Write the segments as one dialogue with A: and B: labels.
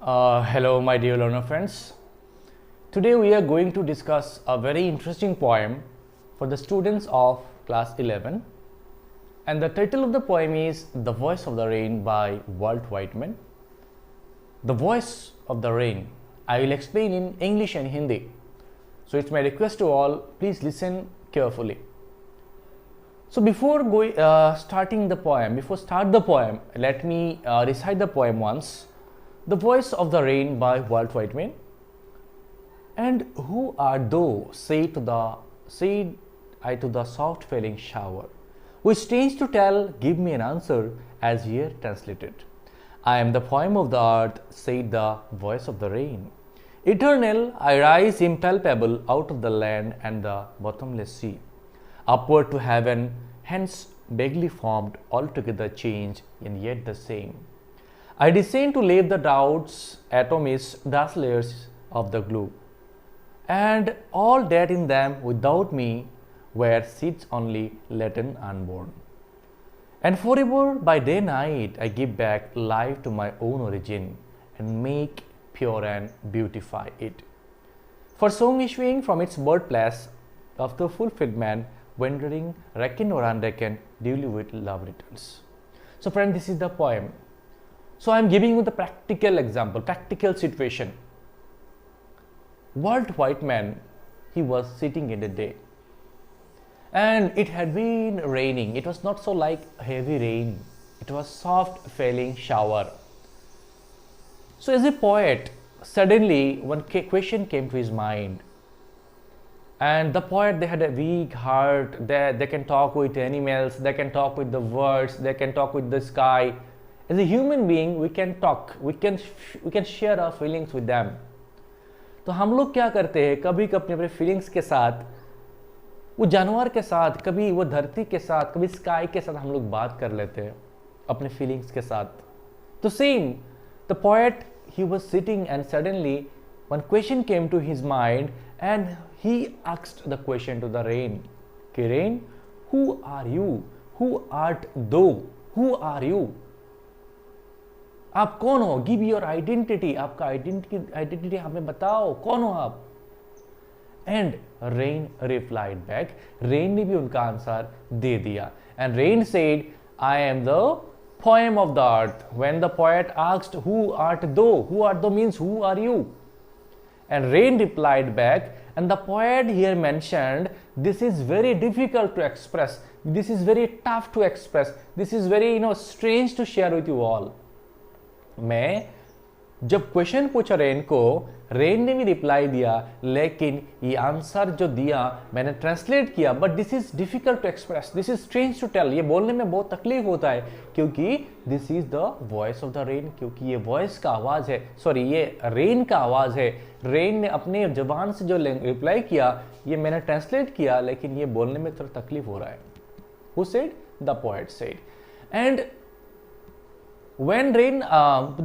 A: Hello, my dear learner friends. Today we are going to discuss a very interesting poem for the students of class 11, and the title of the poem is The Voice of the Rain by Walt Whitman. The Voice of the Rain. I will explain in English and Hindi. So it's my request to all, please listen carefully. So before start the poem, let me recite the poem once. The Voice of the Rain by Walt Whitman. And who art thou, said I to the soft falling shower, which strange to tell, give me an answer, as here translated. I am the poem of the earth, said the voice of the rain. Eternal, I rise impalpable out of the land and the bottomless sea, upward to heaven, hence vaguely formed, altogether changed, and yet the same. I descend to lave the doubts, atoms, dust layers of the globe, and all that in them without me, where sits only latent unborn. And forever by day night I give back life to my own origin, and make pure and beautify it. For song issuing from its birthplace of the fulfilled man, wandering, reckon or unreckon, duly with love returns. So friend, this is the poem. So I am giving you the practical example, practical situation. Walt Whitman, he was sitting in the day, and it had been raining. It was not so like heavy rain, it was soft falling shower. So as a poet, suddenly one question came to his mind, and the poet, they had a weak heart. They can talk with animals, they can talk with the birds, they can talk with the sky. As a human being, we can talk, we can share our feelings with them. तो हम लोग क्या करते हैं, कभी कभी अपने feelings के साथ, वो जानवर के साथ, कभी वो धरती के साथ, कभी स्काई के साथ हम लोग बात कर लेते हैं अपने फीलिंग्स के साथ. तो same the poet, he was sitting and suddenly one question came to his mind and he asked the question to the rain कि rain, who are you, who art thou, who are you, आप कौन हो, give your identity, आपका identity हमें बताओ, कौन हो आप. And rain replied back, rain ने भी उनका आंसर दे दिया. And rain said, I am the poem of the earth. When the poet asked who art thou, who art thou means who are you. And rain replied back, and the poet here mentioned, this is very difficult to express, this is very tough to express, this is very strange to share with you all. मैं जब question पूछा rain को, rain ने भी reply दिया, लेकिन ये answer जो दिया मैंने ट्रांसलेट किया, but this is difficult to express, this is strange to tell. ये बोलने में बहुत तकलीफ होता है, क्योंकि this is the voice of the rain, क्योंकि ये वॉइस का आवाज है, सॉरी ये रेन का आवाज है. रेन ने अपने जबान से जो रिप्लाई किया, ये मैंने ट्रांसलेट किया, लेकिन ये बोलने में थोड़ा तकलीफ हो रहा है. Who said? The poet said. And When rain,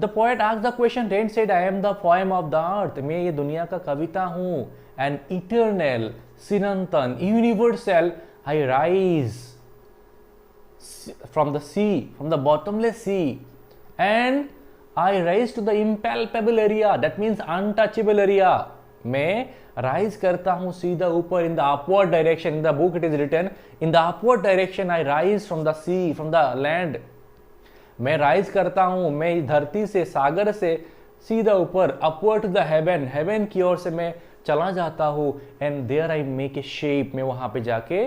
A: the poet asked the question, rain said, I am the poem of the earth. मैं ये दुनिया का कविता हूँ. And eternal, Chirantan, universal, I rise from the sea, from the bottomless sea, and I rise to the impalpable area. That means untouchable area. मैं rise करता हूँ सीधा ऊपर, in the upward direction. In the book it is written, in the upward direction I rise from the sea, from the land. मैं rise करता हूं, मैं धरती से, सागर से सीधा ऊपर, upward to the heaven, heaven की ओर से मैं चला जाता हूं. And there I make a shape, मैं वहां पे जाके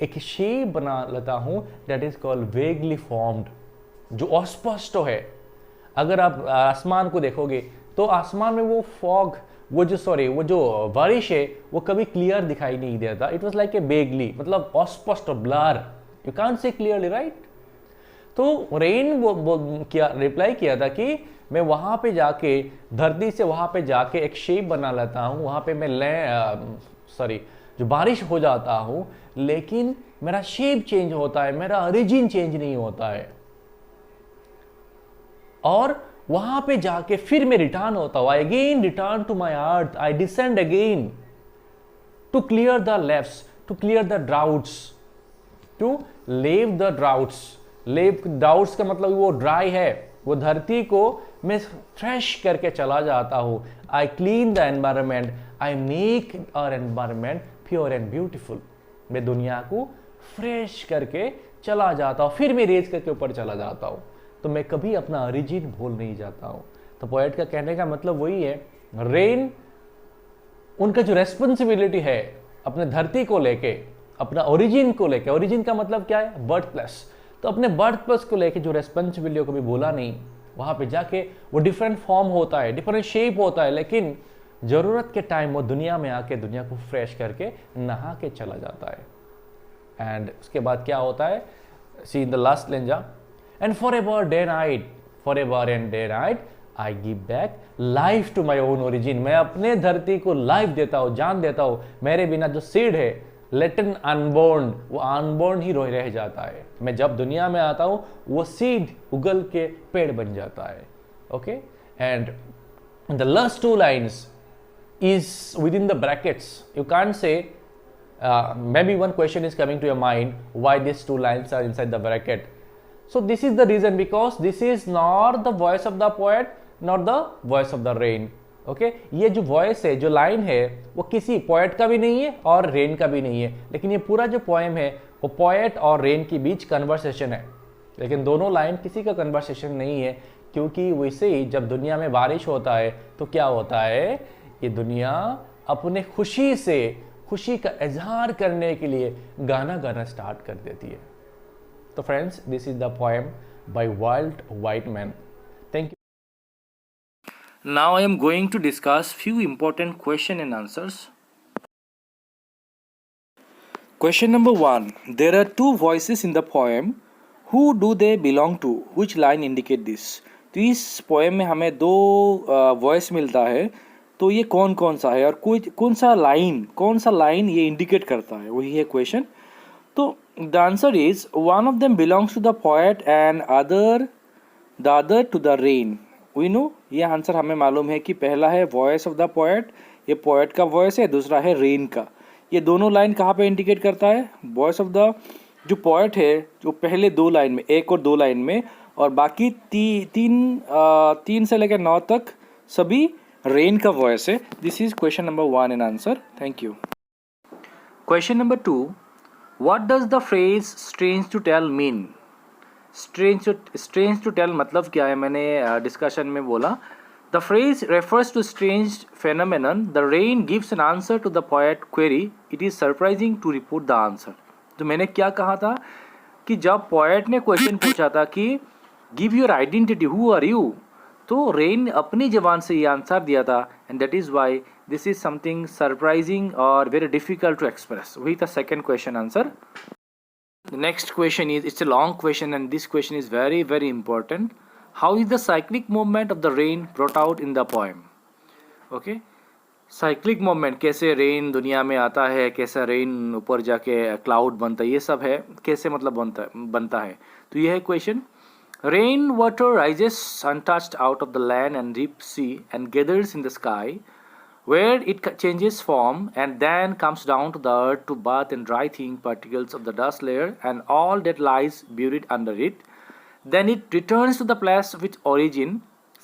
A: एक शेप बना लेता हूं, that is called vaguely formed, जो अस्पष्ट है. अगर आप आसमान को देखोगे तो आसमान में वो फॉग, वो जो बारिश है, वो कभी क्लियर दिखाई नहीं देता. It was like a vaguely, मतलब अस्पष्ट, blur, you can't say clearly, right. तो रेन रिप्लाई किया था कि मैं वहां पे जाके, धरती से वहां पे जाके एक शेप बना लेता हूं, वहां पे मैं जो बारिश हो जाता हूं, लेकिन मेरा शेप चेंज होता है, मेरा ओरिजिन चेंज नहीं होता है. और वहां पे जाके फिर मैं रिटर्न होता हूं. I again return to my earth, I descend again to clear the lefts, to clear the droughts, to lave the droughts. Lave doubts का मतलब वो ड्राई है, वो धरती को मैं फ्रेश करके चला जाता हूँ. I clean the environment, I make our environment pure and beautiful. मैं दुनिया को फ्रेश करके चला जाता हूँ, फिर मैं रेज करके ऊपर चला जाता हूँ. तो मैं कभी अपना ओरिजिन भूल नहीं जाता हूँ. तो पोएट का कहने का मतलब वही है, रेन उनका जो रेस्पॉन्सिबिलिटी है अपने धरती को लेके, अपना ओरिजिन को लेके, ओरिजिन का मतलब क्या है, बर्थ प्लेस. तो अपने बर्थ प्लेस को लेके जो रेस्पॉन्सिबिलिटी को भी भूला नहीं. वहां पे जाके वो डिफरेंट फॉर्म होता है, डिफरेंट शेप होता है, लेकिन जरूरत के टाइम वो दुनिया में आके दुनिया को फ्रेश करके नहा के चला जाता है. एंड उसके बाद क्या होता है, see in the last length, and for ever day night, for ever and day night I give back life to my own origin. मैं अपने धरती को लाइफ देता हूँ, जान देता हूँ. मेरे बिना जो सीड है लेटन अनबोर्न, वो अनबोर्न ही रह जाता है. मैं जब दुनिया में आता हूँ वो सीड उगल के पेड़ बन जाता है. Okay, and the last two lines is within the brackets. You can't say, maybe one question is coming to your mind, why these two lines are inside the bracket. So this is the reason, because this is not the voice of the poet, not the voice of the rain. Okay, ये जो voice है, जो line है, वो किसी poet का भी नहीं है और rain का भी नहीं है, लेकिन ये पूरा जो poem है वो poet और rain के बीच conversation है. लेकिन दोनों line किसी का conversation नहीं है, क्योंकि वैसे ही जब दुनिया में बारिश होता है तो क्या होता है, ये दुनिया अपने खुशी से, खुशी का इजहार करने के लिए गाना गाना स्टार्ट कर देती है. तो friends, this is the poem by Walt Whitman. Thank you. Now I am going to discuss few important question and answers. Question number 1, there are two voices in the poem, who do they belong to, which line indicate this. तो इस poem में हमें दो voice मिलता है, तो ये कौन कौन सा है और कौन सा लाइन ये इंडिकेट करता है, वही है क्वेश्चन. तो the answer is one of them belongs to the poet and the other to the rain. We know, ये आंसर हमें मालूम है कि पहला है वॉइस ऑफ द पोएट, ये पोएट का वॉइस है, दूसरा है रेन का. ये दोनों लाइन कहाँ पे इंडिकेट करता है, वॉइस ऑफ द जो पोएट है जो पहले दो लाइन में, एक और दो लाइन में, और बाकी तीन से लेकर 9 तक सभी रेन का वॉइस है. This is question number 1 in answer. Thank you. Question number 2, what does the phrase strange to tell mean. Strange to tell मतलब क्या है, मैंने डिस्कशन में बोला. The phrase refers to strange phenomenon. The rain gives an answer to the poet query, it is surprising to report the answer. तो मैंने क्या कहा था कि जब पोएट ने क्वेश्चन पूछा था कि give your identity, who are you, तो रेन अपनी जबान से ये आंसर दिया था. And that is why this is something surprising और वेरी डिफिकल्ट टू एक्सप्रेस. वही था second question answer. The next question is, it's a long question and this question is very very important. How is the cyclic movement of the rain brought out in the poem? Okay, cyclic movement, कैसे rain दुनिया में आता है, कैसे rain ऊपर जाके cloud बनता है, ये सब है, कैसे मतलब बनता है. तो ये है question. Rain water rises untouched out of the land and deep sea and gathers in the sky, where it changes form and then comes down to the earth to bath and dry thin particles of the dust layer and all that lies buried under it. Then it returns to the place of its origin.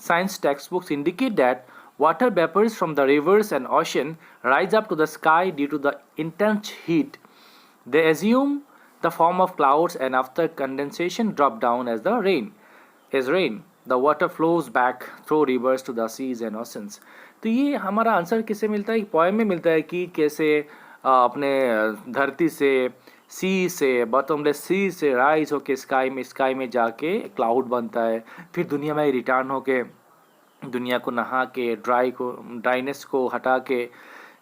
A: Science textbooks indicate that water vapors from the rivers and ocean rise up to the sky due to the intense heat. They assume the form of clouds and after condensation drop down as rain. The water flows back through rivers to the seas and oceans. तो ये हमारा answer किससे मिलता है, poem में मिलता है कि कैसे अपने धरती से, सी से, बॉटमलेस सी से राइज होके स्काई में जाके क्लाउड बनता है, फिर दुनिया में रिटर्न होके दुनिया को नहा के ड्राइनेस को हटा के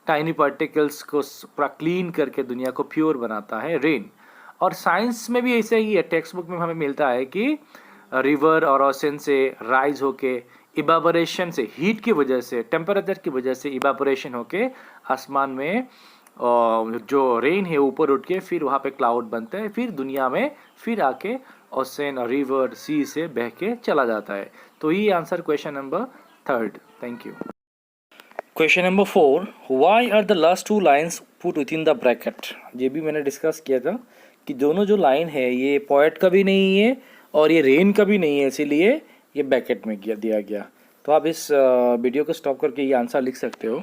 A: टाइनी पार्टिकल्स को पूरा क्लीन करके दुनिया को प्योर बनाता है रेन. और साइंस में भी ऐसे ही है, टेक्स्ट बुक में हमें मिलता है कि रिवर और ओशन से राइज होके इवापोरेशन से, हीट की वजह से, टेम्परेचर की वजह से इवापोरेशन होके आसमान में जो रेन है ऊपर उठ के फिर वहाँ पे क्लाउड बनता है, फिर दुनिया में फिर आके ओशन और रिवर सी से बह के चला जाता है. तो ये answer question number 3. Thank you. Question number 4, why are the last two lines put within the bracket. ये भी मैंने डिस्कस किया था कि दोनों जो लाइन है ये पोएट का भी नहीं है और ये रेन का भी नहीं है, इसीलिए ये ब्रैकेट में दिया गया। तो आप इस वीडियो को स्टॉप करके ये आंसर लिख सकते हो।